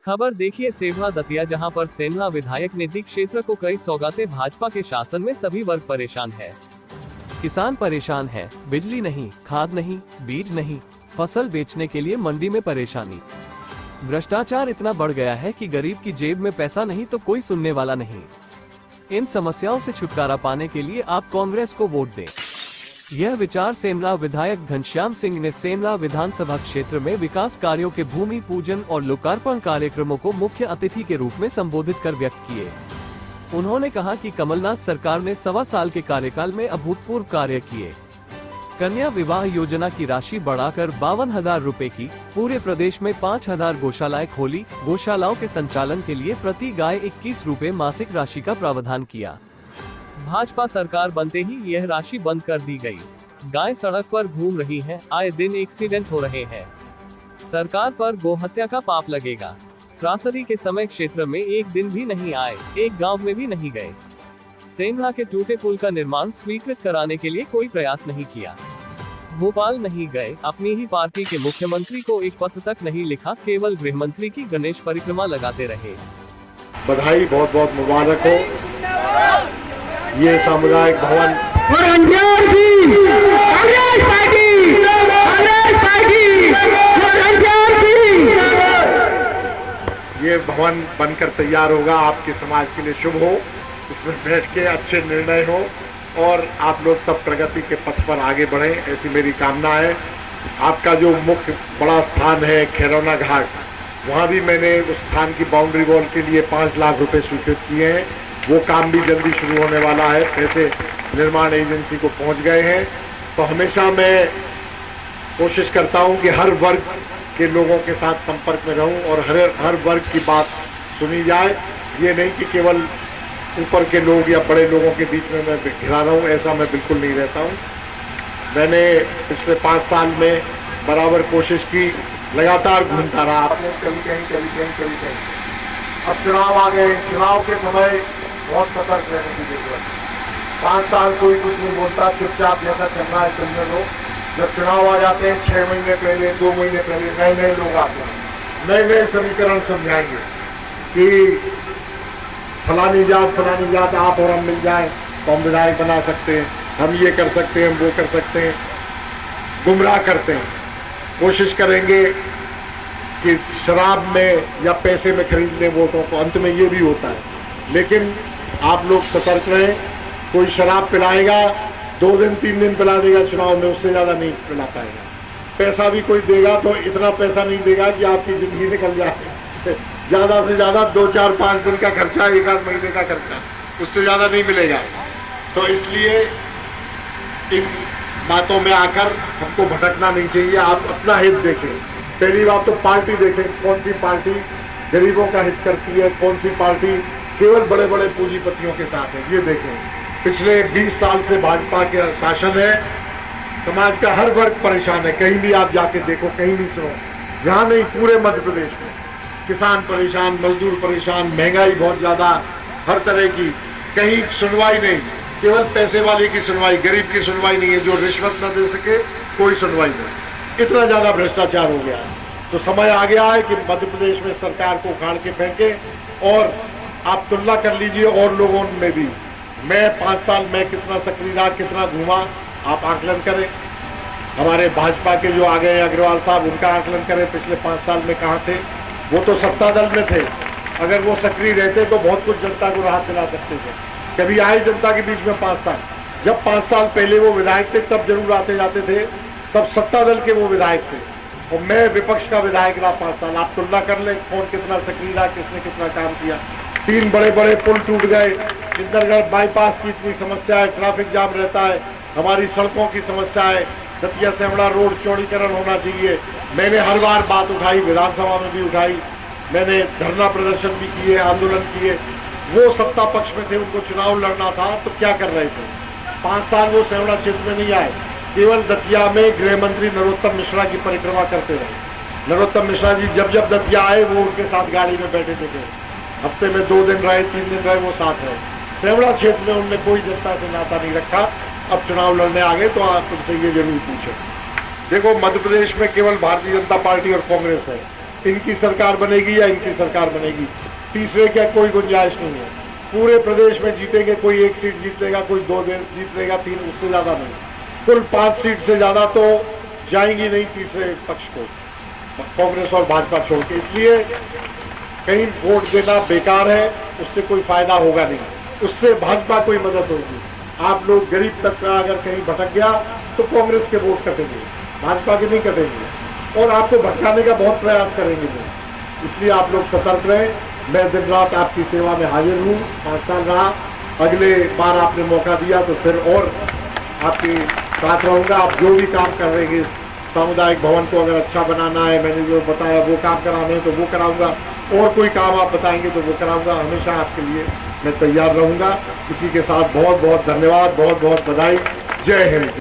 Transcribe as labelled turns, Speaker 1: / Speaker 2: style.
Speaker 1: खबर देखिए सेमला दतिया, जहां पर सेमला विधायक निधि क्षेत्र को कई सौगातें। भाजपा के शासन में सभी वर्ग परेशान है। किसान परेशान है, बिजली नहीं, खाद नहीं, बीज नहीं, फसल बेचने के लिए मंडी में परेशानी। भ्रष्टाचार इतना बढ़ गया है कि गरीब की जेब में पैसा नहीं तो कोई सुनने वाला नहीं। इन समस्याओं से छुटकारा पाने के लिए आप कांग्रेस को वोट दें। यह विचार सेमला विधायक घनश्याम सिंह ने सेमला विधानसभा क्षेत्र में विकास कार्यों के भूमि पूजन और लोकार्पण कार्यक्रमों को मुख्य अतिथि के रूप में संबोधित कर व्यक्त किए। उन्होंने कहा कि कमलनाथ सरकार ने 1.25 साल के कार्यकाल में अभूतपूर्व कार्य किए। कन्या विवाह योजना की राशि बढ़ाकर 52,000 रुपए की, पूरे प्रदेश में 5,000 गौशालाएं खोली, गौशालाओं के संचालन के लिए प्रति गाय 21 रुपए मासिक राशि का प्रावधान किया। भाजपा सरकार बनते ही यह राशि बंद कर दी गई। गाय सड़क पर घूम रही है, आए दिन एक्सीडेंट हो रहे हैं। सरकार पर गोहत्या का पाप लगेगा। त्रासदी के समय क्षेत्र में एक दिन भी नहीं आए, एक गांव में भी नहीं गए। सेमला के टूटे पुल का निर्माण स्वीकृत कराने के लिए कोई प्रयास नहीं किया। भोपाल नहीं गए, अपनी ही पार्टी के मुख्यमंत्री को एक पत्र तक नहीं लिखा, केवल गृह मंत्री की गणेश परिक्रमा लगाते रहे।
Speaker 2: बधाई, बहुत बहुत मुबारक हो। ये सामुदायिक भवन ये भवन बनकर तैयार होगा, आपके समाज के लिए शुभ हो। इसमें बैठ के अच्छे निर्णय हो और आप लोग सब प्रगति के पथ पर आगे बढ़ें, ऐसी मेरी कामना है। आपका जो मुख्य बड़ा स्थान है खैरौना घाट, वहाँ भी मैंने उस स्थान की बाउंड्री वॉल के लिए 5 लाख रुपए स्वीकृत किए हैं। वो काम भी जल्दी शुरू होने वाला है, पैसे निर्माण एजेंसी को पहुंच गए हैं। तो हमेशा मैं कोशिश करता हूं कि हर वर्ग के लोगों के साथ संपर्क में रहूं और हर वर्ग की बात सुनी जाए। ये नहीं कि केवल ऊपर के लोग या बड़े लोगों के बीच में मैं घिरा रहा हूँ, ऐसा मैं बिल्कुल नहीं रहता हूँ। मैंने पिछले 5 साल में बराबर कोशिश की, लगातार घूमता रहा। आपने कभी कहीं। अब चुनाव आ गए, चुनाव के समय बहुत सतर्क रहने की जरूरत है। 5 साल कोई कुछ नहीं बोलता, चुपचाप जैसा चलना है चलने दो। जब चुनाव आ जाते हैं 6 महीने पहले, 2 महीने पहले नए लोग आते हैं, नए समीकरण समझाएंगे कि फलानी जात आप और हम मिल जाए तो हम विधायक बना सकते हैं, हम ये कर सकते हैं, वो कर सकते हैं। गुमराह करते हैं। कोशिश करेंगे कि शराब में या पैसे में खरीद लें वोटों को, अंत में ये भी होता है। लेकिन आप लोग सतर्क रहें। कोई शराब पिलाएगा, 2 दिन 3 दिन पिला देगा चुनाव में, उससे ज़्यादा नहीं पिला पाएगा। पैसा भी कोई देगा तो इतना पैसा नहीं देगा कि आपकी ज़िंदगी निकल जाए। ज़्यादा से ज़्यादा 2, 4, 5 दिन का खर्चा, 1 महीने का खर्चा, उससे ज़्यादा नहीं मिलेगा। तो इसलिए इन बातों में आकर हमको भटकना नहीं चाहिए। आप अपना हित देखें। पहली बात तो पार्टी देखें, कौन सी पार्टी गरीबों का हित करती है, कौन सी पार्टी केवल बड़े बड़े पूंजीपतियों के साथ है, ये देखें। पिछले 20 साल से भाजपा के शासन है, समाज का हर वर्ग परेशान है। कहीं भी आप जाके देखो, कहीं भी सुनो, यहाँ नहीं पूरे मध्य प्रदेश में किसान परेशान, मजदूर परेशान, महंगाई बहुत ज़्यादा, हर तरह की, कहीं सुनवाई नहीं, केवल पैसे वाले की सुनवाई, गरीब की सुनवाई नहीं है। जो रिश्वत न दे सके कोई सुनवाई नहीं। इतना ज़्यादा भ्रष्टाचार हो गया है। तो समय आ गया है कि मध्य प्रदेश में सरकार को उखाड़ के फेंके। और आप तुलना कर लीजिए और लोगों में भी। मैं 5 साल में कितना सक्रिय रहा, कितना घूमा, आप आकलन करें। हमारे भाजपा के जो आ गए अग्रवाल साहब, उनका आकलन करें, पिछले 5 साल में कहाँ थे। वो तो सत्ता दल में थे, अगर वो सक्रिय रहते तो बहुत कुछ जनता को राहत दिला सकते थे। कभी आए जनता के बीच में 5 साल, जब 5 साल पहले वो विधायक थे तब जरूर आते जाते थे, तब सत्ता दल के वो विधायक थे और मैं विपक्ष का विधायक रहा 5 साल। आप तुलना कर लें कौन कितना सक्रिय रहा, किसने कितना काम किया। 3 बड़े बड़े पुल टूट गए, इंदरगढ़ बाईपास की इतनी समस्या है, ट्रैफिक जाम रहता है, हमारी सड़कों की समस्या है, दतिया सेमड़ा रोड चौड़ीकरण होना चाहिए। मैंने हर बार बात उठाई, विधानसभा में भी उठाई, मैंने धरना प्रदर्शन भी किए, आंदोलन किए। वो सत्ता पक्ष में थे, उनको चुनाव लड़ना था तो क्या कर रहे थे। 5 साल वो सेमड़ा क्षेत्र में नहीं आए, केवल दतिया में गृह मंत्री नरोत्तम मिश्रा की परिक्रमा करते रहे। नरोत्तम मिश्रा जी जब जब दतिया आए वो उनके साथ गाड़ी में बैठे थे, हफ्ते में 2 दिन रहे, 3 दिन रहे, वो साथ रहे। सेमड़ा क्षेत्र में उनने कोई जनता से नाता नहीं रखा। अब चुनाव लड़ने आ गए तो आप उनसे ये जरूर पूछें। देखो, मध्य प्रदेश में केवल भारतीय जनता पार्टी और कांग्रेस है। इनकी सरकार बनेगी या इनकी सरकार बनेगी, तीसरे क्या कोई गुंजाइश नहीं है। पूरे प्रदेश में जीतेंगे, कोई 1 सीट जीत लेगा, कोई 2 जीत लेगा, 3, उससे ज़्यादा नहीं। कुल 5 सीट से ज़्यादा तो जाएंगी नहीं तीसरे पक्ष को, कांग्रेस और भाजपा छोड़ के। इसलिए कहीं वोट देना बेकार है, उससे कोई फायदा होगा नहीं, उससे भाजपा को ही मदद होगी। आप लोग गरीब तबका अगर कहीं भटक गया तो कांग्रेस के वोट कटेंगे, भाजपा के नहीं कटेंगे, और आपको भटकाने का बहुत प्रयास करेंगे लोग। इसलिए आप लोग सतर्क रहें। मैं दिन रात आपकी सेवा में हाजिर हूँ, 5 साल रहा, अगले बार आपने मौका दिया तो फिर और आपके साथ रहूँगा। आप जो भी काम कर रहे हैं, सामुदायिक भवन को अगर अच्छा बनाना है, मैंने जो बताया वो काम कराने हैं तो वो कराऊंगा, और कोई काम आप बताएंगे तो वो कराऊंगा। हमेशा आपके लिए मैं तैयार रहूंगा। इसी के साथ बहुत बहुत धन्यवाद, बहुत बहुत बधाई। जय हिंद।